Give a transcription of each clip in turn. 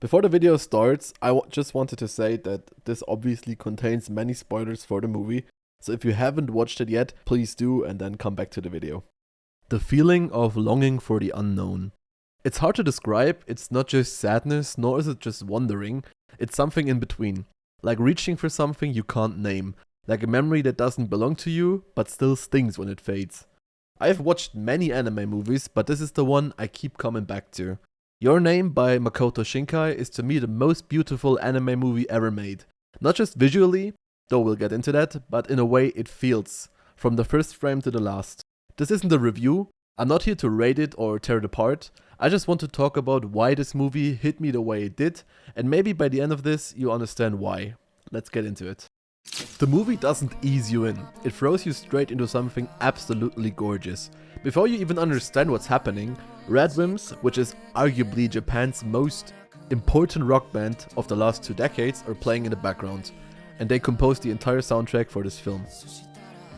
Before the video starts, just wanted to say that this obviously contains many spoilers for the movie, so if you haven't watched it yet, please do and then come back to the video. The feeling of longing for the unknown. It's hard to describe, it's not just sadness, nor is it just wondering, it's something in between. Like reaching for something you can't name, like a memory that doesn't belong to you, but still stings when it fades. I've watched many anime movies, but this is the one I keep coming back to. Your Name by Makoto Shinkai is to me the most beautiful anime movie ever made. Not just visually, though we'll get into that, but in a way it feels, from the first frame to the last. This isn't a review, I'm not here to rate it or tear it apart, I just want to talk about why this movie hit me the way it did, and maybe by the end of this you understand why. Let's get into it. The movie doesn't ease you in, it throws you straight into something absolutely gorgeous. Before you even understand what's happening, Radwimps, which is arguably Japan's most important rock band of the last 2 decades, are playing in the background, and they composed the entire soundtrack for this film.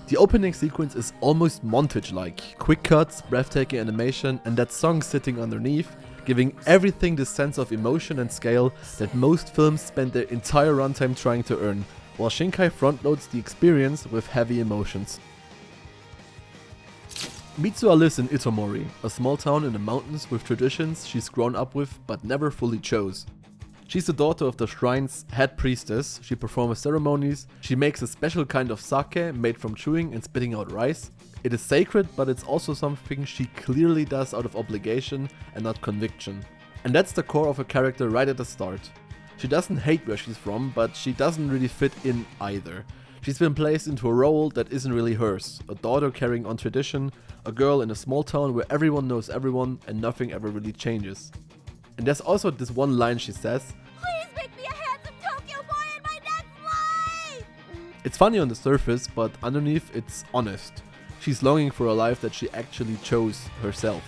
The opening sequence is almost montage-like, quick cuts, breathtaking animation, and that song sitting underneath, giving everything the sense of emotion and scale that most films spend their entire runtime trying to earn, while Shinkai frontloads the experience with heavy emotions. Mitsuha lives in Itomori, a small town in the mountains with traditions she's grown up with but never fully chose. She's the daughter of the shrine's head priestess, she performs ceremonies, she makes a special kind of sake made from chewing and spitting out rice. It is sacred, but it's also something she clearly does out of obligation and not conviction. And that's the core of her character right at the start. She doesn't hate where she's from, but she doesn't really fit in either. She's been placed into a role that isn't really hers, a daughter carrying on tradition, a girl in a small town where everyone knows everyone and nothing ever really changes. And there's also this one line she says, "Please make me a handsome Tokyo boy in my next life!" It's funny on the surface, but underneath it's honest. She's longing for a life that she actually chose herself.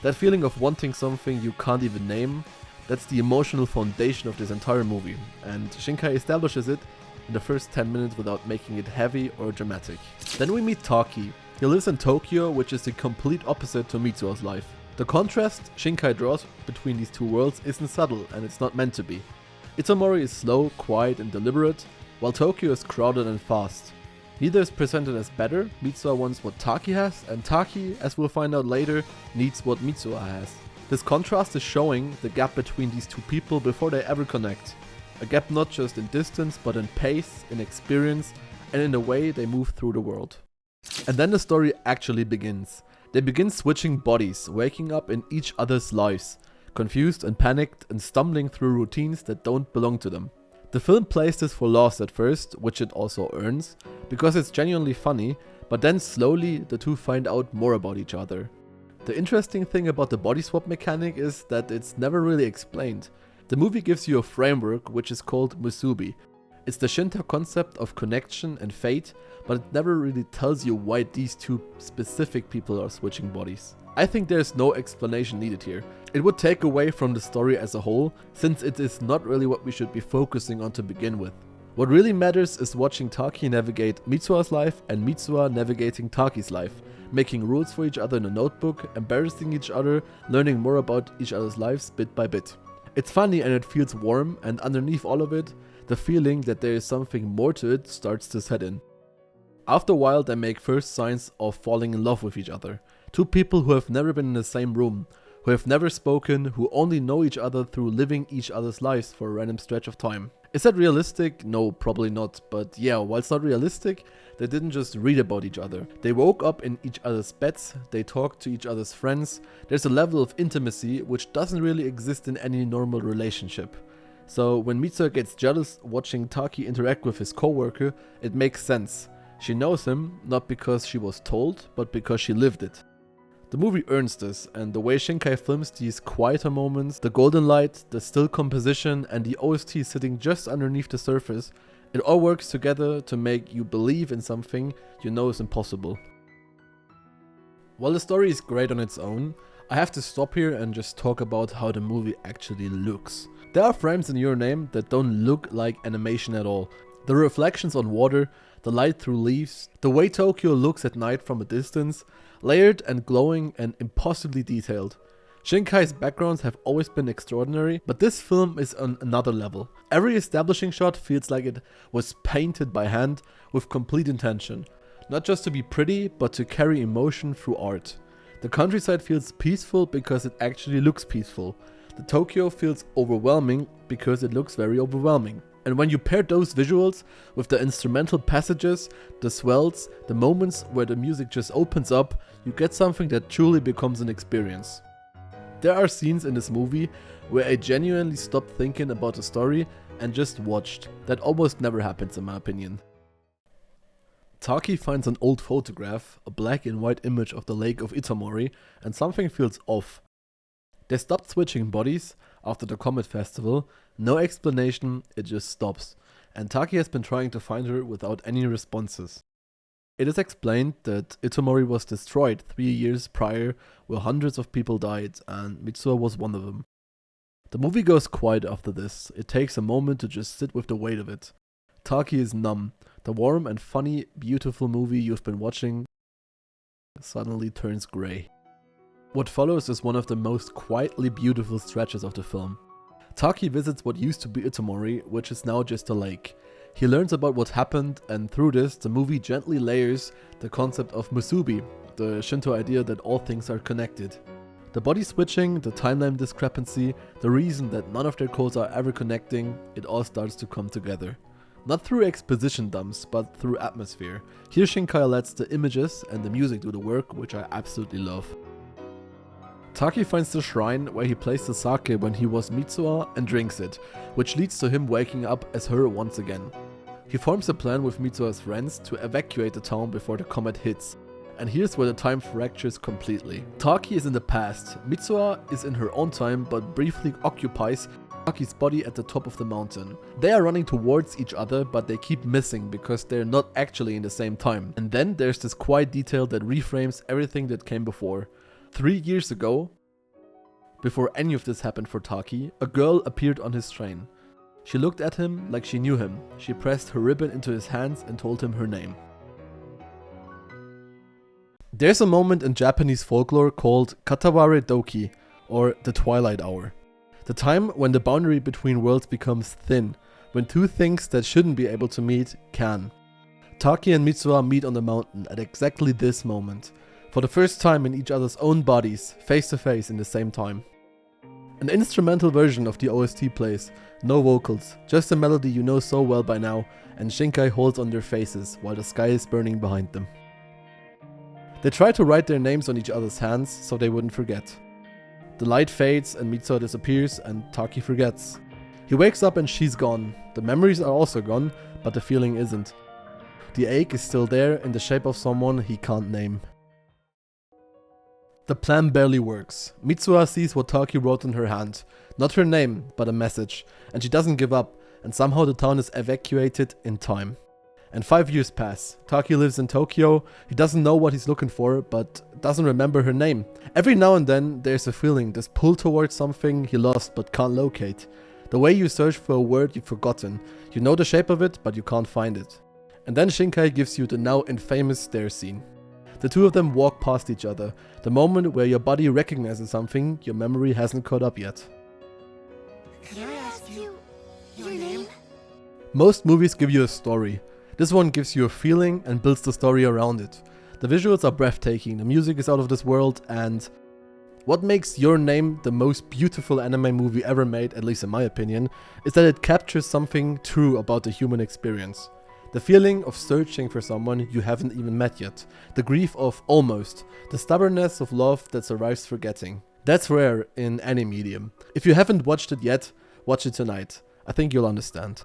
That feeling of wanting something you can't even name, that's the emotional foundation of this entire movie, and Shinkai establishes it in the first 10 minutes without making it heavy or dramatic. Then we meet Taki. He lives in Tokyo, which is the complete opposite to Mitsuha's life. The contrast Shinkai draws between these two worlds isn't subtle, and it's not meant to be. Itomori is slow, quiet and deliberate, while Tokyo is crowded and fast. Neither is presented as better, Mitsuha wants what Taki has, and Taki, as we'll find out later, needs what Mitsuha has. This contrast is showing the gap between these two people before they ever connect. A gap not just in distance, but in pace, in experience, and in the way they move through the world. And then the story actually begins. They begin switching bodies, waking up in each other's lives, confused and panicked and stumbling through routines that don't belong to them. The film plays this for laughs at first, which it also earns, because it's genuinely funny, but then slowly the two find out more about each other. The interesting thing about the body swap mechanic is that it's never really explained. The movie gives you a framework which is called musubi. It's the Shinto concept of connection and fate, but it never really tells you why these two specific people are switching bodies. I think there's no explanation needed here. It would take away from the story as a whole, since it is not really what we should be focusing on to begin with. What really matters is watching Taki navigate Mitsuha's life and Mitsuha navigating Taki's life, making rules for each other in a notebook, embarrassing each other, learning more about each other's lives bit by bit. It's funny and it feels warm, and underneath all of it, the feeling that there is something more to it starts to set in. After a while they make first signs of falling in love with each other. Two people who have never been in the same room, who have never spoken, who only know each other through living each other's lives for a random stretch of time. Is that realistic? No, probably not, but yeah, while it's not realistic, they didn't just read about each other. They woke up in each other's beds, they talked to each other's friends. There's a level of intimacy which doesn't really exist in any normal relationship. So when Mitsuha gets jealous watching Taki interact with his coworker, it makes sense. She knows him, not because she was told, but because she lived it. The movie earns this, and the way Shinkai films these quieter moments, the golden light, the still composition, and the OST sitting just underneath the surface, it all works together to make you believe in something you know is impossible. While the story is great on its own, I have to stop here and just talk about how the movie actually looks. There are frames in Your Name that don't look like animation at all. The reflections on water, the light through leaves, the way Tokyo looks at night from a distance, layered and glowing and impossibly detailed. Shinkai's backgrounds have always been extraordinary, but this film is on another level. Every establishing shot feels like it was painted by hand with complete intention. Not just to be pretty, but to carry emotion through art. The countryside feels peaceful because it actually looks peaceful. The Tokyo feels overwhelming because it looks very overwhelming. And when you pair those visuals with the instrumental passages, the swells, the moments where the music just opens up, you get something that truly becomes an experience. There are scenes in this movie where I genuinely stopped thinking about the story and just watched. That almost never happens in my opinion. Taki finds an old photograph, a black and white image of the lake of Itomori, and something feels off. They stopped switching bodies after the Comet Festival, no explanation, it just stops, and Taki has been trying to find her without any responses. It is explained that Itomori was destroyed 3 years prior, where hundreds of people died, and Mitsuha was one of them. The movie goes quiet after this, it takes a moment to just sit with the weight of it. Taki is numb. The warm and funny, beautiful movie you've been watching suddenly turns grey. What follows is one of the most quietly beautiful stretches of the film. Taki visits what used to be Itomori, which is now just a lake. He learns about what happened, and through this, the movie gently layers the concept of musubi, the Shinto idea that all things are connected. The body switching, the timeline discrepancy, the reason that none of their codes are ever connecting, it all starts to come together. Not through exposition dumps, but through atmosphere. Here Shinkai lets the images and the music do the work, which I absolutely love. Taki finds the shrine where he placed the sake when he was Mitsuha and drinks it, which leads to him waking up as her once again. He forms a plan with Mitsuha's friends to evacuate the town before the comet hits. And here's where the time fractures completely. Taki is in the past, Mitsuha is in her own time but briefly occupies Taki's body at the top of the mountain. They are running towards each other, but they keep missing because they're not actually in the same time. And then there's this quiet detail that reframes everything that came before. 3 years ago, before any of this happened for Taki, a girl appeared on his train. She looked at him like she knew him. She pressed her ribbon into his hands and told him her name. There's a moment in Japanese folklore called Kataware Doki, or the Twilight Hour. The time when the boundary between worlds becomes thin, when two things that shouldn't be able to meet can. Taki and Mitsuha meet on the mountain at exactly this moment, for the first time in each other's own bodies, face to face in the same time. An instrumental version of the OST plays, no vocals, just a melody you know so well by now, and Shinkai holds on their faces while the sky is burning behind them. They try to write their names on each other's hands so they wouldn't forget. The light fades and Mitsuha disappears and Taki forgets. He wakes up and she's gone. The memories are also gone, but the feeling isn't. The ache is still there in the shape of someone he can't name. The plan barely works. Mitsuha sees what Taki wrote in her hand. Not her name, but a message. And she doesn't give up, and somehow the town is evacuated in time. And 5 years pass. Taki lives in Tokyo. He doesn't know what he's looking for, but doesn't remember her name. Every now and then there's a feeling, this pull towards something he lost but can't locate. The way you search for a word you've forgotten. You know the shape of it, but you can't find it. And then Shinkai gives you the now infamous stair scene. The two of them walk past each other. The moment where your body recognizes something your memory hasn't caught up yet. Can I ask you your name? Most movies give you a story. This one gives you a feeling and builds the story around it. The visuals are breathtaking, the music is out of this world, and what makes Your Name the most beautiful anime movie ever made, at least in my opinion, is that it captures something true about the human experience. The feeling of searching for someone you haven't even met yet. The grief of almost. The stubbornness of love that survives forgetting. That's rare in any medium. If you haven't watched it yet, watch it tonight. I think you'll understand.